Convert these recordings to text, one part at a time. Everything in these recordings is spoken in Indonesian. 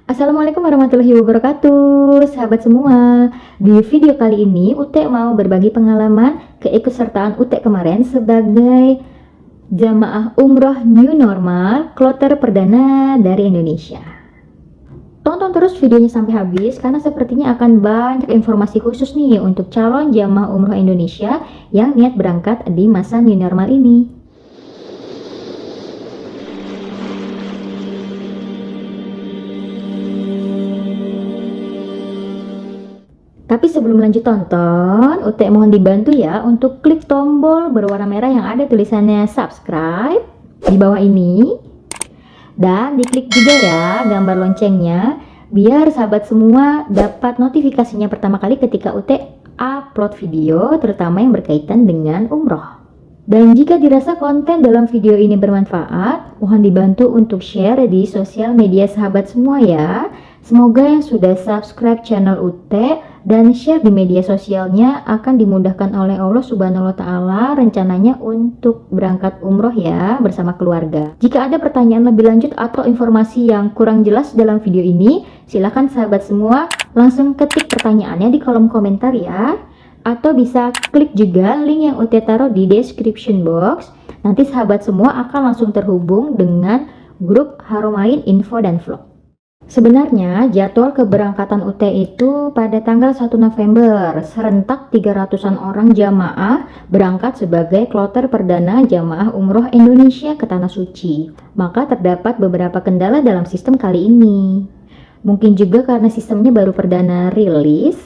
Assalamualaikum warahmatullahi wabarakatuh, sahabat semua. Di video kali ini, Ute mau berbagi pengalaman keikutsertaan Ute kemarin sebagai jamaah umroh new normal kloter perdana dari Indonesia. Tonton terus videonya sampai habis karena sepertinya akan banyak informasi khusus nih untuk calon jamaah umroh Indonesia yang niat berangkat di masa new normal ini. Tapi sebelum lanjut tonton, Ute mohon dibantu ya untuk klik tombol berwarna merah yang ada tulisannya subscribe di bawah ini. Dan diklik juga ya gambar loncengnya biar sahabat semua dapat notifikasinya pertama kali ketika Ute upload video terutama yang berkaitan dengan umroh. Dan jika dirasa konten dalam video ini bermanfaat, mohon dibantu untuk share di sosial media sahabat semua ya. Semoga yang sudah subscribe channel Ute dan share di media sosialnya akan dimudahkan oleh Allah Subhanahu wa Ta'ala rencananya untuk berangkat umroh ya bersama keluarga. Jika ada pertanyaan lebih lanjut atau informasi yang kurang jelas dalam video ini, silakan sahabat semua langsung ketik pertanyaannya di kolom komentar ya. Atau bisa klik juga link yang Ute taruh di description box. Nanti sahabat semua akan langsung terhubung dengan grup Haromain Info dan Vlog. Sebenarnya jadwal keberangkatan UT itu pada tanggal 1 November serentak 300-an orang jamaah berangkat sebagai kloter perdana jamaah umroh Indonesia ke Tanah Suci. Maka terdapat beberapa kendala dalam sistem kali ini. Mungkin juga karena sistemnya baru perdana rilis,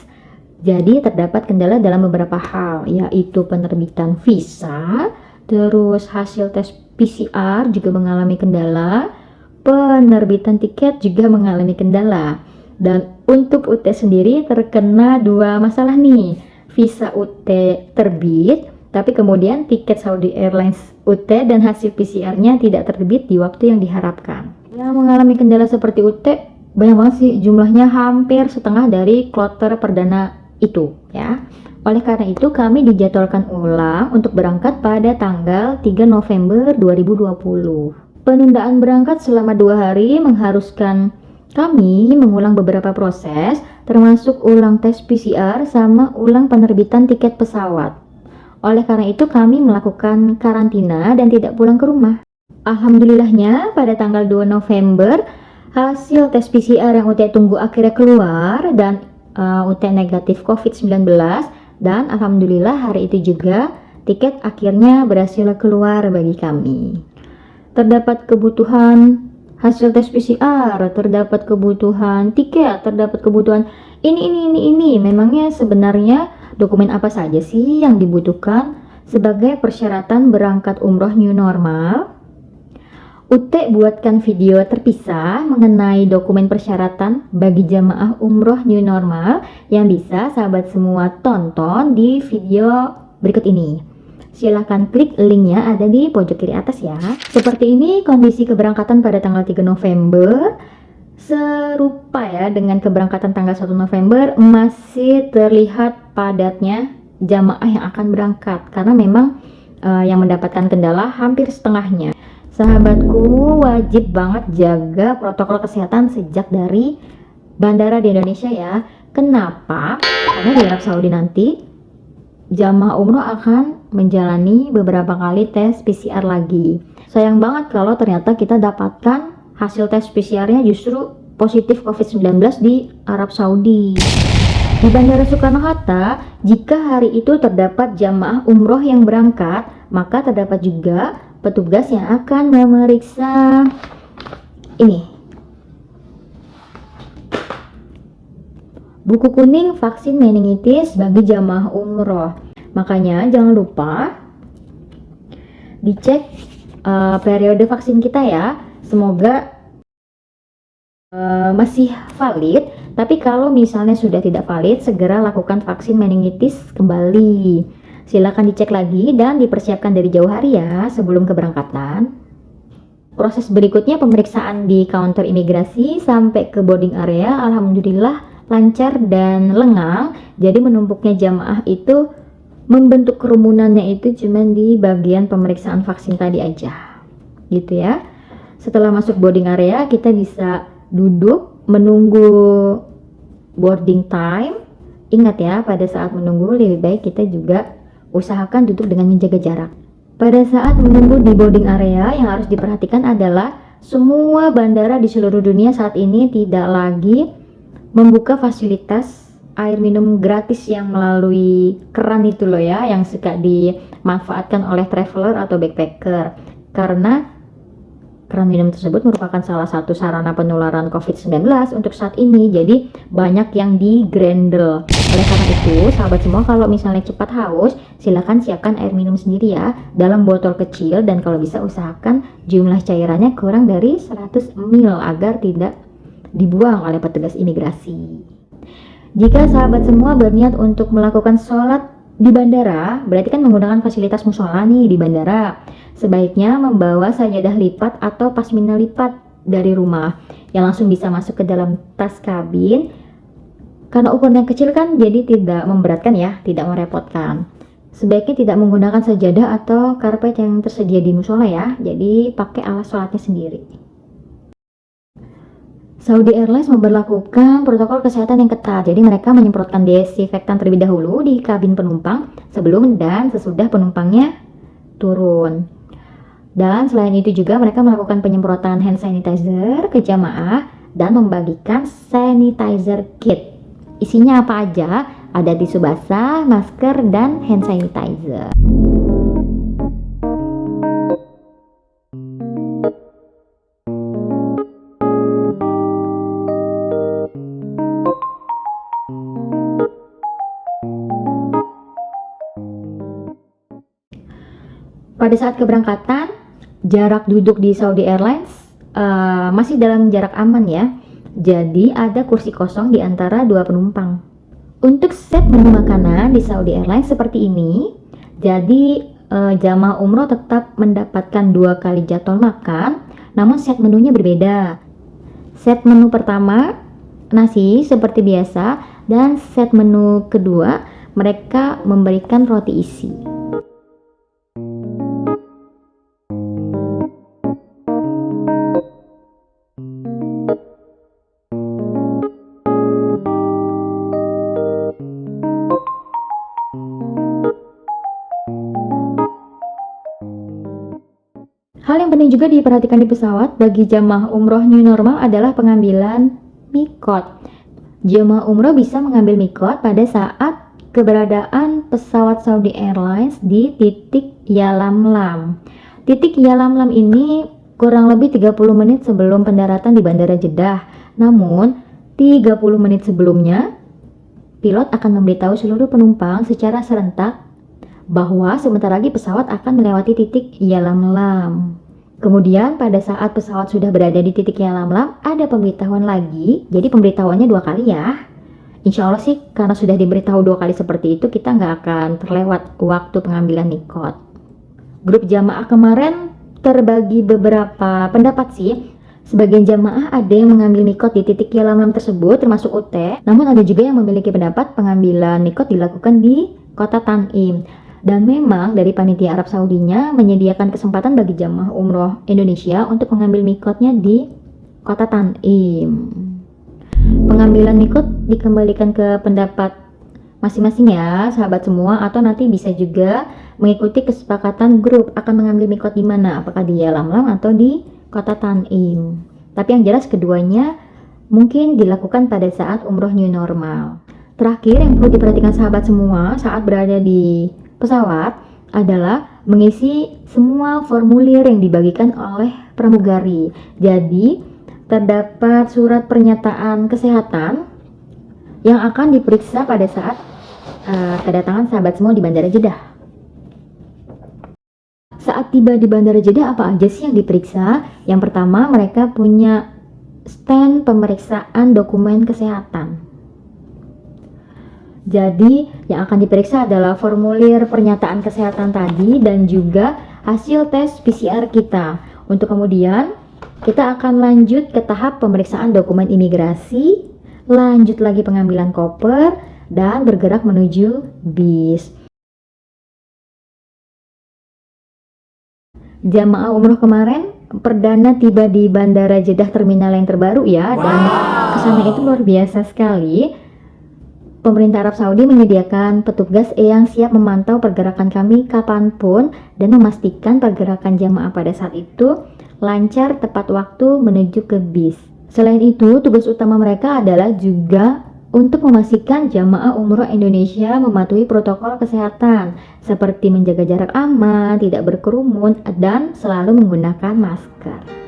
jadi terdapat kendala dalam beberapa hal, yaitu penerbitan visa, terus hasil tes PCR juga mengalami kendala, penerbitan tiket juga mengalami kendala. Dan untuk UT sendiri terkena dua masalah nih. Visa UT terbit, tapi kemudian tiket Saudi Airlines UT dan hasil PCR-nya tidak terbit di waktu yang diharapkan. Yang mengalami kendala seperti UT banyak banget sih, jumlahnya hampir setengah dari kloter perdana itu ya. Oleh karena itu kami dijadwalkan ulang untuk berangkat pada tanggal 3 November 2020. Penundaan berangkat selama 2 hari mengharuskan kami mengulang beberapa proses, termasuk ulang tes PCR sama ulang penerbitan tiket pesawat. Oleh karena itu kami melakukan karantina dan tidak pulang ke rumah. Alhamdulillahnya pada tanggal 2 November hasil tes PCR yang UT tunggu akhirnya keluar dan UT negatif COVID-19, dan alhamdulillah hari itu juga tiket akhirnya berhasil keluar bagi kami. Terdapat kebutuhan hasil tes PCR, terdapat kebutuhan tiket, terdapat kebutuhan ini. Memangnya sebenarnya dokumen apa saja sih yang dibutuhkan sebagai persyaratan berangkat umroh new normal? Ute buatkan video terpisah mengenai dokumen persyaratan bagi jamaah umroh new normal yang bisa sahabat semua tonton di video berikut ini. Silahkan klik linknya ada di pojok kiri atas ya. Seperti ini kondisi keberangkatan pada tanggal 3 November. Serupa ya dengan keberangkatan tanggal 1 November, masih terlihat padatnya jamaah yang akan berangkat. Karena memang yang mendapatkan kendala hampir setengahnya. Sahabatku wajib banget jaga protokol kesehatan sejak dari bandara di Indonesia ya. Kenapa? Karena di Arab Saudi nanti jamaah umroh akan menjalani beberapa kali tes PCR lagi. Sayang banget kalau ternyata kita dapatkan hasil tes PCR-nya justru positif COVID-19 di Arab Saudi. Di Bandara Soekarno-Hatta, jika hari itu terdapat jamaah umroh yang berangkat, maka terdapat juga petugas yang akan memeriksa ini. Buku kuning vaksin meningitis bagi jamaah umroh. Makanya jangan lupa dicek periode vaksin kita ya. Semoga masih valid. Tapi kalau misalnya sudah tidak valid, segera lakukan vaksin meningitis kembali. Silakan dicek lagi dan dipersiapkan dari jauh hari ya sebelum keberangkatan. Proses berikutnya pemeriksaan di counter imigrasi sampai ke boarding area. Alhamdulillah lancar dan lengang. Jadi menumpuknya jamaah itu membentuk kerumunannya itu cuma di bagian pemeriksaan vaksin tadi aja gitu ya. Setelah masuk boarding area kita bisa duduk menunggu boarding time, ingat ya, pada saat menunggu lebih baik kita juga usahakan duduk dengan menjaga jarak. Pada saat menunggu di boarding area, yang harus diperhatikan adalah semua bandara di seluruh dunia saat ini tidak lagi membuka fasilitas air minum gratis yang melalui keran itu loh ya, yang suka dimanfaatkan oleh traveler atau backpacker, karena keran minum tersebut merupakan salah satu sarana penularan COVID-19 untuk saat ini. Jadi banyak yang digrendel. Oleh karena itu, sahabat semua, kalau misalnya cepat haus, silakan siapkan air minum sendiri ya, dalam botol kecil, dan kalau bisa usahakan jumlah cairannya kurang dari 100 ml agar tidak dibuang oleh petugas imigrasi. Jika sahabat semua berniat untuk melakukan sholat di bandara, berarti kan menggunakan fasilitas musola nih di bandara, sebaiknya membawa sajadah lipat atau pasmina lipat dari rumah yang langsung bisa masuk ke dalam tas kabin. Karena ukurannya kecil kan, jadi tidak memberatkan ya, tidak merepotkan. Sebaiknya tidak menggunakan sajadah atau karpet yang tersedia di musola ya, jadi pakai alas sholatnya sendiri. Saudi Airlines memberlakukan protokol kesehatan yang ketat, jadi mereka menyemprotkan desinfektan terlebih dahulu di kabin penumpang sebelum dan sesudah penumpangnya turun. Dan selain itu juga mereka melakukan penyemprotan hand sanitizer ke jamaah dan membagikan sanitizer kit. Isinya apa aja? Ada tisu basah, masker, dan hand sanitizer. Pada saat keberangkatan, jarak duduk di Saudi Airlines masih dalam jarak aman ya. Jadi ada kursi kosong di antara dua penumpang. Untuk set menu makanan di Saudi Airlines seperti ini. Jadi jamaah umroh tetap mendapatkan 2 kali jadwal makan, namun set menunya berbeda. Set menu pertama nasi seperti biasa, dan set menu kedua mereka memberikan roti isi. Hal yang penting juga diperhatikan di pesawat bagi jamaah umroh new normal adalah pengambilan mikot. Jamaah umroh bisa mengambil mikot pada saat keberadaan pesawat Saudi Airlines di titik Yalamlam. Titik Yalamlam ini kurang lebih 30 menit sebelum pendaratan di Bandara Jeddah. Namun, 30 menit sebelumnya, pilot akan memberitahu seluruh penumpang secara serentak bahwa sebentar lagi pesawat akan melewati titik Yalamlam. Kemudian pada saat pesawat sudah berada di titik Yalamlam, ada pemberitahuan lagi. Jadi pemberitahuannya 2 kali ya. Insya Allah sih karena sudah diberitahu 2 kali seperti itu, kita nggak akan terlewat waktu pengambilan mikot. Grup jamaah kemarin terbagi beberapa pendapat sih. Sebagian jamaah ada yang mengambil mikot di titik Yalamlam tersebut termasuk UT. Namun ada juga yang memiliki pendapat pengambilan mikot dilakukan di kota Tanim. Dan memang dari panitia Arab Saudinya menyediakan kesempatan bagi jamaah umroh Indonesia untuk mengambil mikotnya di kota Tanim. Pengambilan mikot dikembalikan ke pendapat masing-masing ya sahabat semua, atau nanti bisa juga mengikuti kesepakatan grup akan mengambil mikot di mana, apakah di Yalamlam atau di kota Tanim. Tapi yang jelas keduanya mungkin dilakukan pada saat umroh new normal. Terakhir yang perlu diperhatikan sahabat semua saat berada di pesawat adalah mengisi semua formulir yang dibagikan oleh pramugari. Jadi terdapat surat pernyataan kesehatan yang akan diperiksa pada saat kedatangan sahabat semua di Bandara Jeddah. Saat tiba di Bandara Jeddah, apa aja sih yang diperiksa? Yang pertama, mereka punya stand pemeriksaan dokumen kesehatan. Jadi yang akan diperiksa adalah formulir pernyataan kesehatan tadi dan juga hasil tes PCR kita. Untuk kemudian kita akan lanjut ke tahap pemeriksaan dokumen imigrasi, lanjut lagi pengambilan koper, dan bergerak menuju bis. Jamaah umroh kemarin perdana tiba di Bandara Jeddah terminal yang terbaru ya, dan sana itu luar biasa sekali. Pemerintah Arab Saudi menyediakan petugas yang siap memantau pergerakan kami kapanpun dan memastikan pergerakan jamaah pada saat itu lancar tepat waktu menuju ke bis. Selain itu, tugas utama mereka adalah juga untuk memastikan jamaah umroh Indonesia mematuhi protokol kesehatan seperti menjaga jarak aman, tidak berkerumun, dan selalu menggunakan masker.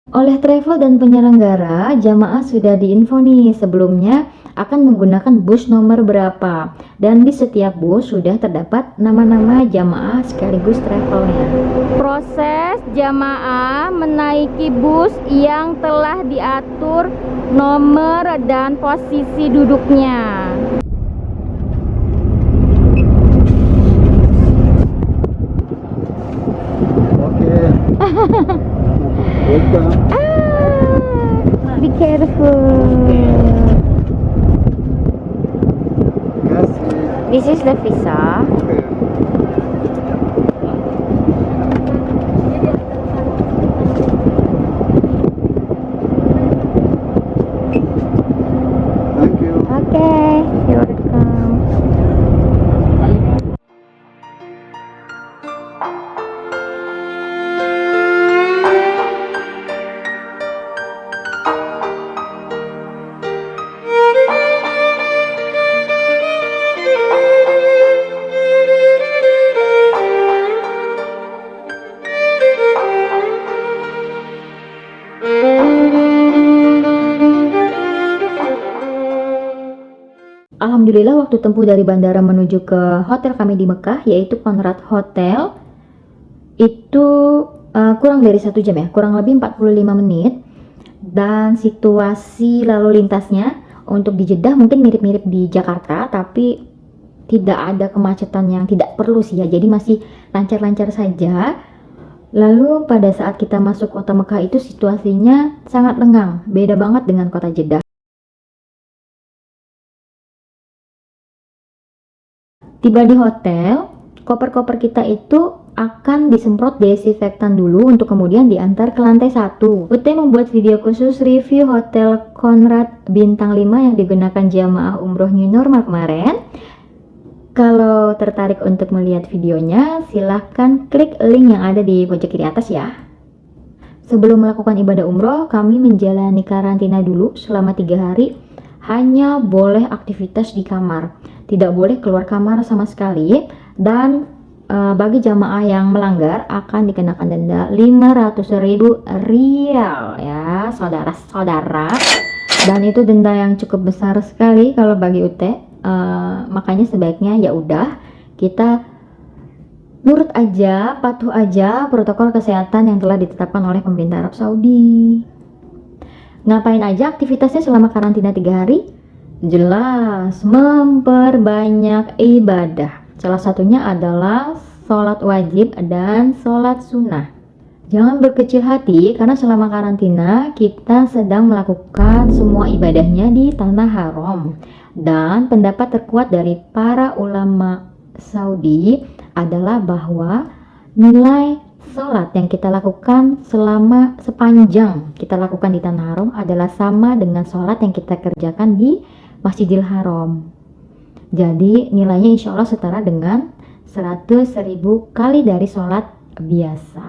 Oleh travel dan penyelenggara, jamaah sudah diinfo nih sebelumnya akan menggunakan bus nomor berapa, dan di setiap bus sudah terdapat nama-nama jamaah sekaligus travelnya. Proses jamaah menaiki bus yang telah diatur nomor dan posisi duduknya. Be careful. This is the visa. Thank you. Okay, you're welcome. Alhamdulillah waktu tempuh dari bandara menuju ke hotel kami di Mekah, yaitu Conrad Hotel, itu kurang dari 1 jam ya, kurang lebih 45 menit. Dan situasi lalu lintasnya untuk di Jeddah mungkin mirip-mirip di Jakarta, tapi tidak ada kemacetan yang tidak perlu sih ya, jadi masih lancar-lancar saja. Lalu pada saat kita masuk kota Mekah itu situasinya sangat lengang, beda banget dengan kota Jeddah. Tiba di hotel, koper-koper kita itu akan disemprot desinfektan dulu untuk kemudian diantar ke lantai 1. UT membuat video khusus review Hotel Conrad Bintang 5 yang digunakan jamaah umroh new normal kemarin. Kalau tertarik untuk melihat videonya, silahkan klik link yang ada di pojok kiri atas ya. Sebelum melakukan ibadah umroh, kami menjalani karantina dulu selama 3 hari. Hanya boleh aktivitas di kamar, tidak boleh keluar kamar sama sekali, dan bagi jamaah yang melanggar akan dikenakan denda 500.000 rial ya saudara-saudara, dan itu denda yang cukup besar sekali kalau bagi UT. Makanya sebaiknya ya udah kita nurut aja, patuh aja protokol kesehatan yang telah ditetapkan oleh pemerintah Arab Saudi. Ngapain aja aktivitasnya selama karantina 3 hari? Jelas memperbanyak ibadah. Salah satunya adalah sholat wajib dan sholat sunnah. Jangan berkecil hati karena selama karantina kita sedang melakukan semua ibadahnya di tanah haram. Dan pendapat terkuat dari para ulama Saudi adalah bahwa nilai sholat yang kita lakukan selama sepanjang kita lakukan di tanah haram adalah sama dengan sholat yang kita kerjakan di Masjidil Haram. Jadi nilainya insya Allah setara dengan 100.000 kali dari sholat biasa.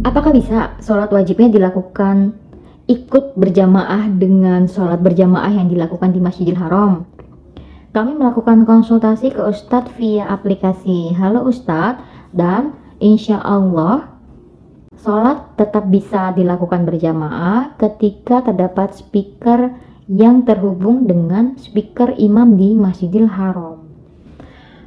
Apakah bisa sholat wajibnya dilakukan ikut berjamaah dengan sholat berjamaah yang dilakukan di Masjidil Haram? Kami melakukan konsultasi ke Ustadz via aplikasi Halo Ustadz, dan insya Allah sholat tetap bisa dilakukan berjamaah ketika terdapat speaker yang terhubung dengan speaker imam di Masjidil Haram.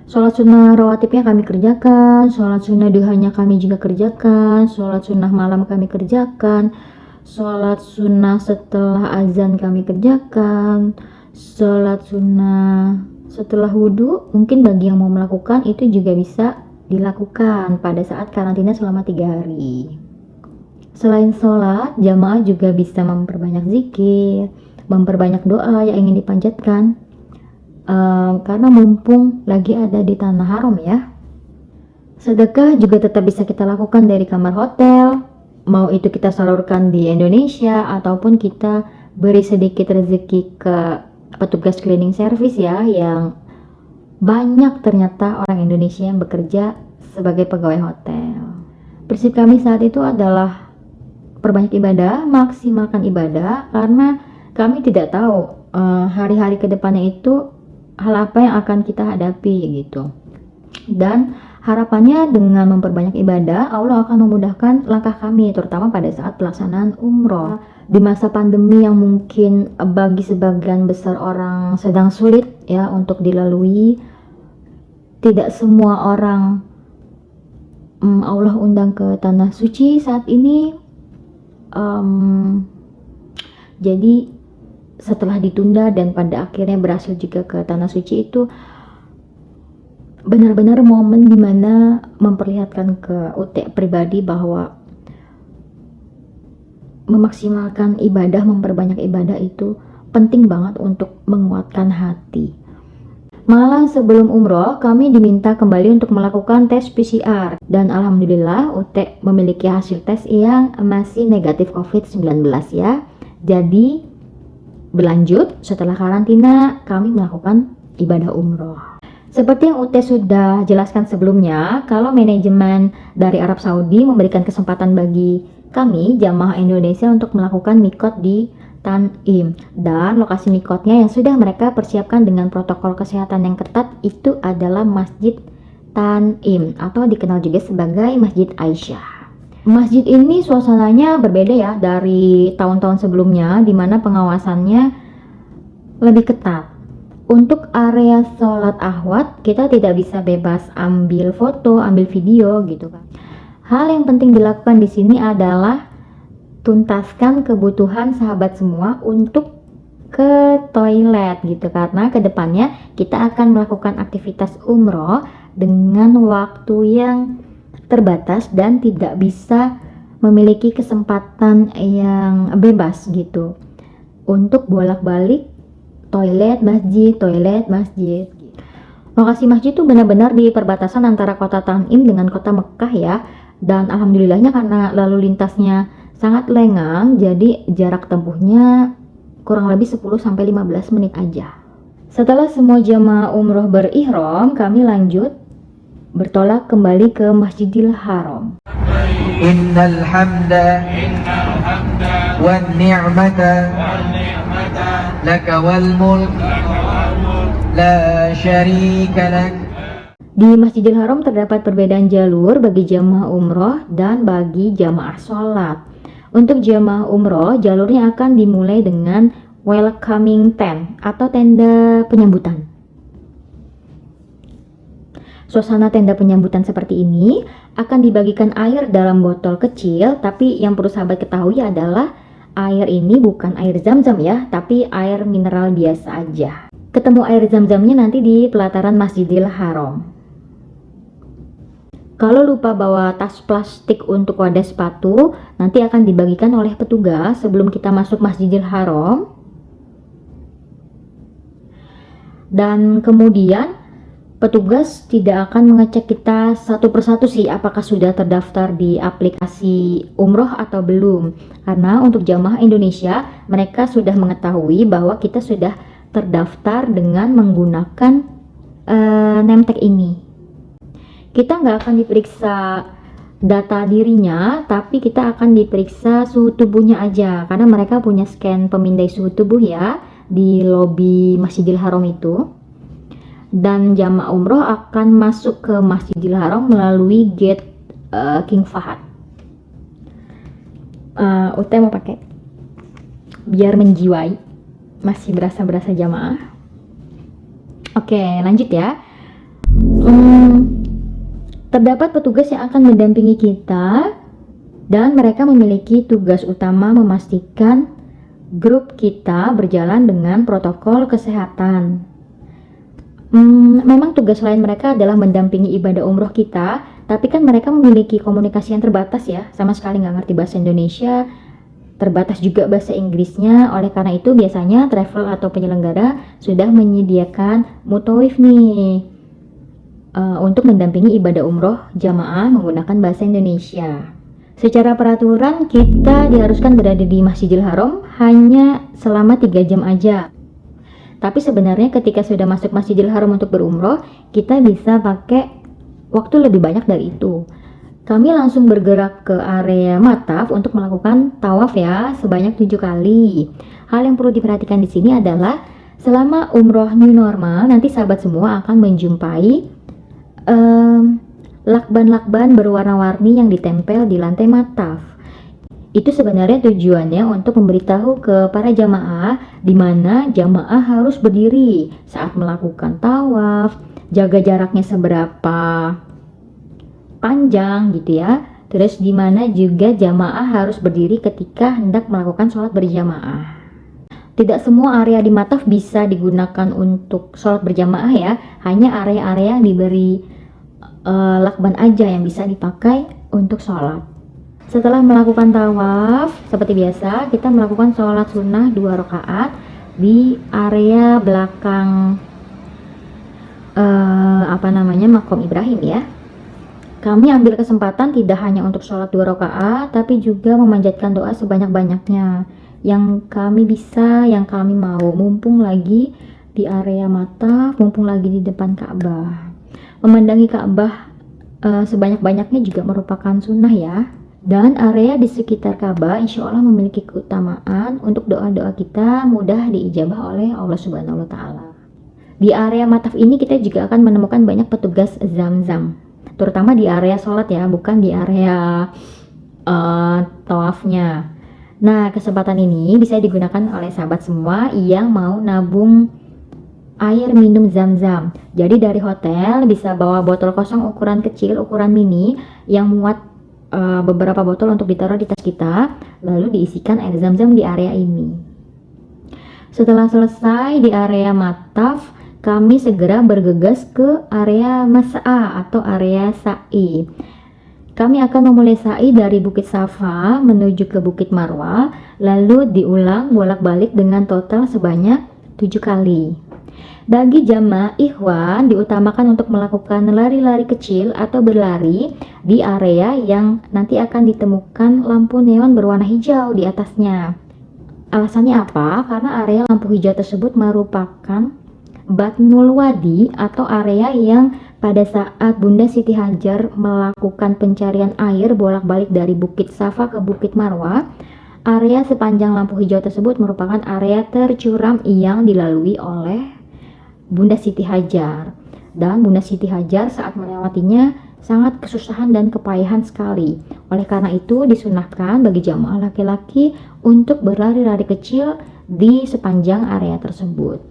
Sholat sunnah rawatibnya kami kerjakan, sholat sunnah duhanya kami juga kerjakan, sholat sunnah malam kami kerjakan, sholat sunnah setelah azan kami kerjakan, sholat sunnah setelah wudhu mungkin bagi yang mau melakukan itu juga bisa dilakukan pada saat karantina selama 3 hari. Selain sholat, jamaah juga bisa memperbanyak zikir, memperbanyak doa yang ingin dipanjatkan, karena mumpung lagi ada di tanah haram ya. Sedekah juga tetap bisa kita lakukan dari kamar hotel, mau itu kita salurkan di Indonesia ataupun kita beri sedikit rezeki ke petugas cleaning service ya, yang banyak ternyata orang Indonesia yang bekerja sebagai pegawai hotel. Prinsip kami saat itu adalah perbanyak ibadah, maksimalkan ibadah, karena kami tidak tahu hari-hari kedepannya itu hal apa yang akan kita hadapi gitu. Dan harapannya dengan memperbanyak ibadah, Allah akan memudahkan langkah kami, terutama pada saat pelaksanaan umroh. Di masa pandemi yang mungkin bagi sebagian besar orang sedang sulit ya untuk dilalui, tidak semua orang Allah undang ke tanah suci saat ini. Jadi setelah ditunda dan pada akhirnya berhasil juga ke tanah suci, itu benar-benar momen dimana memperlihatkan ke Utek pribadi bahwa memaksimalkan ibadah, memperbanyak ibadah itu penting banget untuk menguatkan hati. Malam sebelum umroh, kami diminta kembali untuk melakukan tes PCR. Dan alhamdulillah, Utek memiliki hasil tes yang masih negatif COVID-19 ya. Jadi, berlanjut setelah karantina, kami melakukan ibadah umroh. Seperti yang Utek sudah jelaskan sebelumnya, kalau manajemen dari Arab Saudi memberikan kesempatan bagi kami, jamaah Indonesia, untuk melakukan mikot di Tanim, dan lokasi mikotnya yang sudah mereka persiapkan dengan protokol kesehatan yang ketat itu adalah Masjid Tanim atau dikenal juga sebagai Masjid Aisyah. Masjid ini suasananya berbeda ya dari tahun-tahun sebelumnya, di mana pengawasannya lebih ketat. Untuk area sholat ahwat, kita tidak bisa bebas ambil foto, ambil video gitu kan. Hal yang penting dilakukan di sini adalah tuntaskan kebutuhan sahabat semua untuk ke toilet gitu, karena kedepannya kita akan melakukan aktivitas umroh dengan waktu yang terbatas dan tidak bisa memiliki kesempatan yang bebas gitu untuk bolak-balik toilet masjid. Lokasi masjid itu benar-benar di perbatasan antara kota Tanim dengan kota Mekah ya, dan alhamdulillahnya karena lalu lintasnya sangat lengang, jadi jarak tempuhnya kurang lebih 10-15 menit aja. Setelah semua jamaah umroh berihram, kami lanjut bertolak kembali ke Masjidil Haram. Innal hamda wan ni'mata laka wal mulk la syarika lak. Di Masjidil Haram terdapat perbedaan jalur bagi jamaah umroh dan bagi jamaah sholat. Untuk jamaah umroh, jalurnya akan dimulai dengan welcoming tent atau tenda penyambutan. Suasana tenda penyambutan seperti ini akan dibagikan air dalam botol kecil, tapi yang perlu sahabat ketahui adalah air ini bukan air zam-zam ya, tapi air mineral biasa aja. Ketemu air zam-zamnya nanti di pelataran Masjidil Haram. Kalau lupa bawa tas plastik untuk wadah sepatu, nanti akan dibagikan oleh petugas sebelum kita masuk Masjidil Haram. Dan kemudian petugas tidak akan mengecek kita satu persatu sih apakah sudah terdaftar di aplikasi umroh atau belum. Karena untuk jamaah Indonesia, mereka sudah mengetahui bahwa kita sudah terdaftar dengan menggunakan name tag ini. Kita nggak akan diperiksa data dirinya, tapi kita akan diperiksa suhu tubuhnya aja, karena mereka punya scan pemindai suhu tubuh ya di lobi Masjidil Haram itu. Dan jamaah umroh akan masuk ke Masjidil Haram melalui gate King Fahad. Ute mau pakai biar menjiwai, masih berasa jamaah. Oke, lanjut ya. Terdapat petugas yang akan mendampingi kita, dan mereka memiliki tugas utama memastikan grup kita berjalan dengan protokol kesehatan. Memang tugas lain mereka adalah mendampingi ibadah umroh kita, tapi kan mereka memiliki komunikasi yang terbatas ya, sama sekali nggak ngerti bahasa Indonesia. terbatas juga bahasa Inggrisnya. Oleh karena itu biasanya travel atau penyelenggara sudah menyediakan mutawif nih untuk mendampingi ibadah umroh jamaah menggunakan bahasa Indonesia. Secara peraturan kita diharuskan berada di Masjidil Haram hanya selama 3 jam aja. Tapi sebenarnya ketika sudah masuk Masjidil Haram untuk berumroh, kita bisa pakai waktu lebih banyak dari itu. Kami langsung bergerak ke area Mataf untuk melakukan tawaf ya, sebanyak 7 kali. Hal yang perlu diperhatikan di sini adalah selama umroh new normal, nanti sahabat semua akan menjumpai lakban-lakban berwarna-warni yang ditempel di lantai Mataf. Itu sebenarnya tujuannya untuk memberitahu ke para jamaah di mana jamaah harus berdiri saat melakukan tawaf, jaga jaraknya seberapa panjang gitu ya. Terus di mana juga jamaah harus berdiri ketika hendak melakukan sholat berjamaah. Tidak semua area di Mataf bisa digunakan untuk sholat berjamaah ya, hanya area-area yang diberi lakban aja yang bisa dipakai untuk sholat. Setelah melakukan tawaf, seperti biasa kita melakukan sholat sunnah 2 rakaat di area belakang makom Ibrahim ya. Kami ambil kesempatan tidak hanya untuk sholat 2 rakaat, tapi juga memanjatkan doa sebanyak-banyaknya yang kami bisa, yang kami mau, mumpung lagi di area Mataf, mumpung lagi di depan Ka'bah. Memandangi Ka'bah sebanyak-banyaknya juga merupakan sunnah ya. Dan area di sekitar Ka'bah insya Allah memiliki keutamaan untuk doa-doa kita mudah diijabah oleh Allah Subhanahu wa Ta'ala. Di area Mataf ini kita juga akan menemukan banyak petugas Zam-Zam, terutama di area sholat ya, bukan di area tawafnya. Nah, kesempatan ini bisa digunakan oleh sahabat semua yang mau nabung air minum Zam-Zam. Jadi dari hotel bisa bawa botol kosong ukuran kecil, ukuran mini yang muat beberapa botol untuk ditaruh di tas kita, lalu diisikan air Zam-Zam di area ini. Setelah selesai di area Mataf, kami segera bergegas ke area Mas'a atau area Sa'i. Kami akan memulai Sa'i dari Bukit Safa menuju ke Bukit Marwah, lalu diulang bolak-balik dengan total sebanyak 7 kali. Bagi jamaah ikhwan diutamakan untuk melakukan lari-lari kecil atau berlari di area yang nanti akan ditemukan lampu neon berwarna hijau di atasnya. Alasannya apa? Karena area lampu hijau tersebut merupakan Batnul Wadi atau area yang pada saat Bunda Siti Hajar melakukan pencarian air bolak-balik dari Bukit Safa ke Bukit Marwah, area sepanjang lampu hijau tersebut merupakan area tercuram yang dilalui oleh Bunda Siti Hajar. Dan Bunda Siti Hajar saat melewatinya sangat kesusahan dan kepayahan sekali. Oleh karena itu disunahkan bagi jamaah laki-laki untuk berlari-lari kecil di sepanjang area tersebut.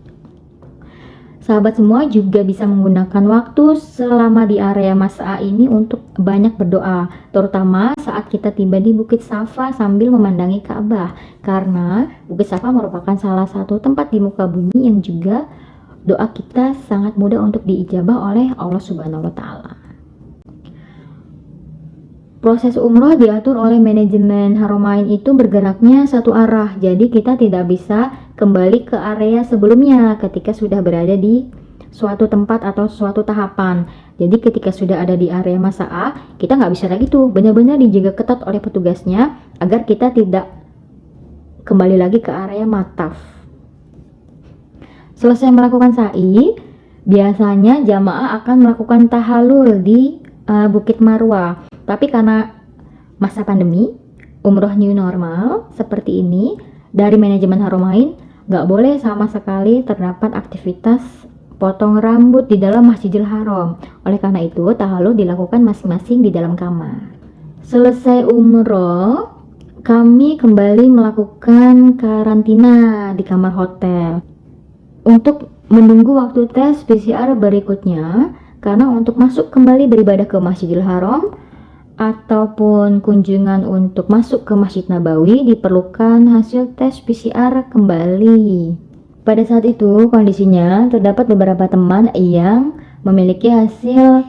Sahabat semua juga bisa menggunakan waktu selama di area Mas'a ini untuk banyak berdoa, terutama saat kita tiba di Bukit Safa sambil memandangi Ka'bah, karena Bukit Safa merupakan salah satu tempat di muka bumi yang juga doa kita sangat mudah untuk diijabah oleh Allah Subhanahu wa Ta'ala. Proses umroh diatur oleh manajemen Haramain itu bergeraknya satu arah, jadi kita tidak bisa kembali ke area sebelumnya ketika sudah berada di suatu tempat atau suatu tahapan. Jadi ketika sudah ada di area Mas'a, kita nggak bisa lagi tuh benar-benar dijaga ketat oleh petugasnya agar kita tidak kembali lagi ke area Mataf. Selesai melakukan sa'i, biasanya jamaah akan melakukan tahallul di Bukit Marwah. Tapi karena masa pandemi, umroh new normal seperti ini, dari manajemen Haramain nggak boleh sama sekali terdapat aktivitas potong rambut di dalam Masjidil Haram. Oleh karena itu, tahallul dilakukan masing-masing di dalam kamar. Selesai umroh, kami kembali melakukan karantina di kamar hotel untuk menunggu waktu tes PCR berikutnya, karena untuk masuk kembali beribadah ke Masjidil Haram ataupun kunjungan untuk masuk ke Masjid Nabawi diperlukan hasil tes PCR kembali. Pada saat itu kondisinya terdapat beberapa teman yang memiliki hasil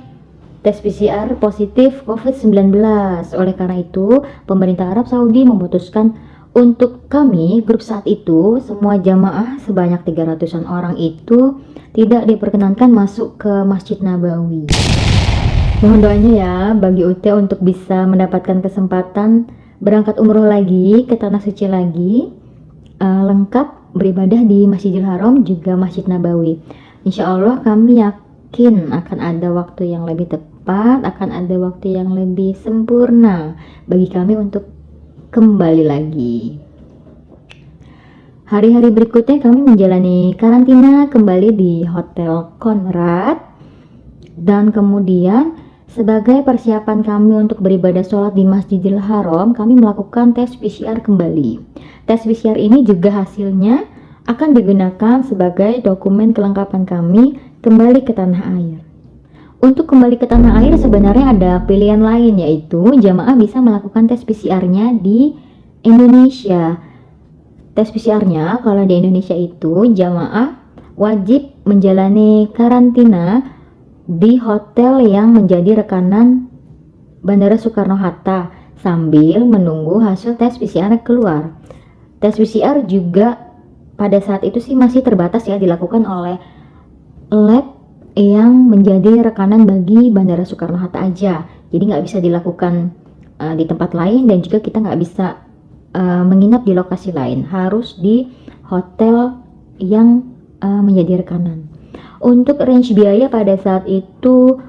tes PCR positif COVID-19. Oleh karena itu, pemerintah Arab Saudi memutuskan Untuk kami, grup saat itu, semua jamaah sebanyak 300-an orang itu tidak diperkenankan masuk ke Masjid Nabawi. Mohon doanya ya bagi UT untuk bisa mendapatkan kesempatan berangkat umroh lagi ke Tanah Suci lagi, lengkap beribadah di Masjidil Haram juga Masjid Nabawi. Insya Allah kami yakin akan ada waktu yang lebih tepat, akan ada waktu yang lebih sempurna bagi kami untuk kembali lagi. Hari-hari berikutnya kami menjalani karantina kembali di Hotel Conrad, dan kemudian sebagai persiapan kami untuk beribadah sholat di Masjidil Haram, kami melakukan tes PCR kembali. Tes PCR ini juga hasilnya akan digunakan sebagai dokumen kelengkapan kami kembali ke tanah air. Untuk kembali ke tanah air sebenarnya ada pilihan lain, yaitu jamaah bisa melakukan tes PCR-nya di Indonesia. Tes PCR-nya kalau di Indonesia itu jamaah wajib menjalani karantina di hotel yang menjadi rekanan Bandara Soekarno-Hatta sambil menunggu hasil tes PCR keluar. Tes PCR juga pada saat itu sih masih terbatas ya, dilakukan oleh lab yang menjadi rekanan bagi Bandara Soekarno-Hatta aja. Jadi nggak bisa dilakukan di tempat lain, dan juga kita nggak bisa menginap di lokasi lain, harus di hotel yang menjadi rekanan. Untuk range biaya pada saat itu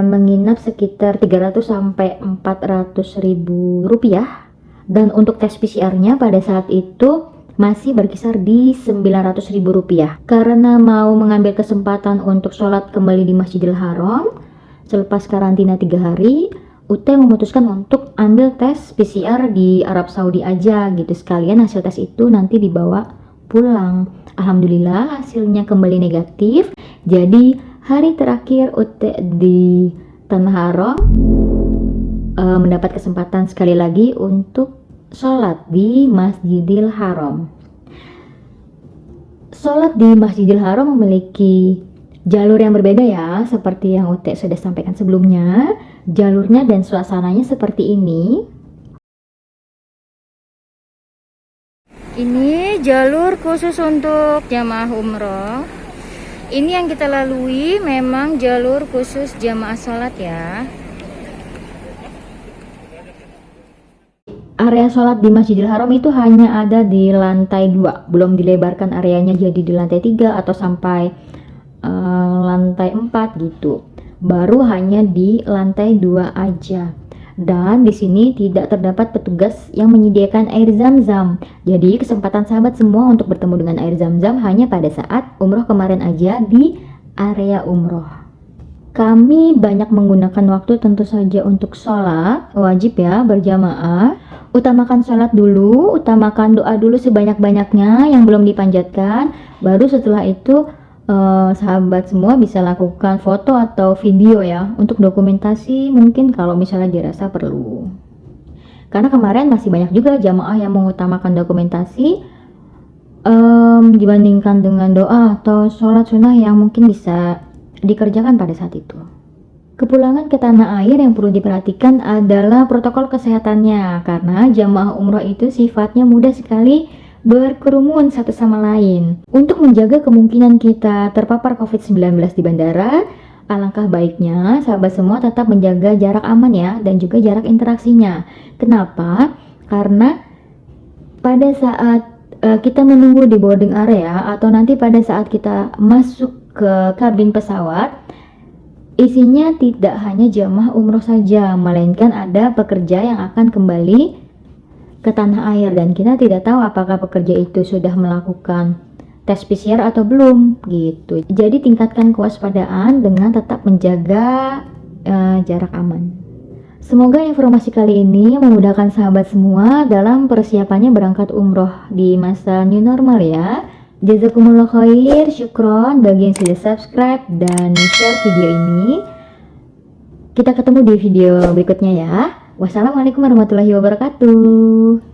menginap sekitar 300 sampai 400 ribu rupiah, dan untuk tes PCR-nya pada saat itu masih berkisar di 900 ribu rupiah. Karena mau mengambil kesempatan untuk sholat kembali di Masjidil Haram selepas karantina 3 hari, UT memutuskan untuk ambil tes PCR di Arab Saudi aja gitu, sekalian hasil tes itu nanti dibawa pulang. Alhamdulillah hasilnya kembali negatif. Jadi hari terakhir UT di Tanah Haram mendapat kesempatan sekali lagi untuk sholat di Masjidil Haram. Sholat di Masjidil Haram memiliki jalur yang berbeda ya, seperti yang UT sudah sampaikan sebelumnya. Jalurnya dan suasananya seperti ini. Ini jalur khusus untuk jamaah umroh. Ini yang kita lalui memang jalur khusus jamaah sholat ya. Area sholat di Masjidil Haram itu hanya ada di lantai 2, belum dilebarkan areanya jadi di lantai 3 atau sampai lantai 4 gitu. Baru hanya di lantai 2 aja. Dan di sini tidak terdapat petugas yang menyediakan air zam-zam. Jadi kesempatan sahabat semua untuk bertemu dengan air zam-zam hanya pada saat umroh kemarin aja di area umroh. Kami banyak menggunakan waktu tentu saja untuk sholat, wajib ya berjamaah. Utamakan sholat dulu, utamakan doa dulu sebanyak-banyaknya yang belum dipanjatkan. Baru setelah itu sahabat semua bisa lakukan foto atau video ya untuk dokumentasi, mungkin kalau misalnya dirasa perlu. Karena kemarin masih banyak juga jamaah yang mengutamakan dokumentasi dibandingkan dengan doa atau sholat sunnah yang mungkin bisa dikerjakan pada saat itu. Kepulangan ke tanah air yang perlu diperhatikan adalah protokol kesehatannya, karena jamaah umroh itu sifatnya mudah sekali berkerumun satu sama lain. Untuk menjaga kemungkinan kita terpapar COVID-19 di bandara, alangkah baiknya sahabat semua tetap menjaga jarak aman ya, dan juga jarak interaksinya. Kenapa? Karena pada saat kita menunggu di boarding area atau nanti pada saat kita masuk ke kabin pesawat, isinya tidak hanya jamaah umroh saja, melainkan ada pekerja yang akan kembali ke tanah air, dan kita tidak tahu apakah pekerja itu sudah melakukan tes PCR atau belum gitu. Jadi tingkatkan kewaspadaan dengan tetap menjaga jarak aman. Semoga informasi kali ini memudahkan sahabat semua dalam persiapannya berangkat umroh di masa new normal ya. Jazakumullah khair, syukron bagi yang sudah subscribe dan share video ini. Kita ketemu di video berikutnya ya. Wassalamualaikum warahmatullahi wabarakatuh.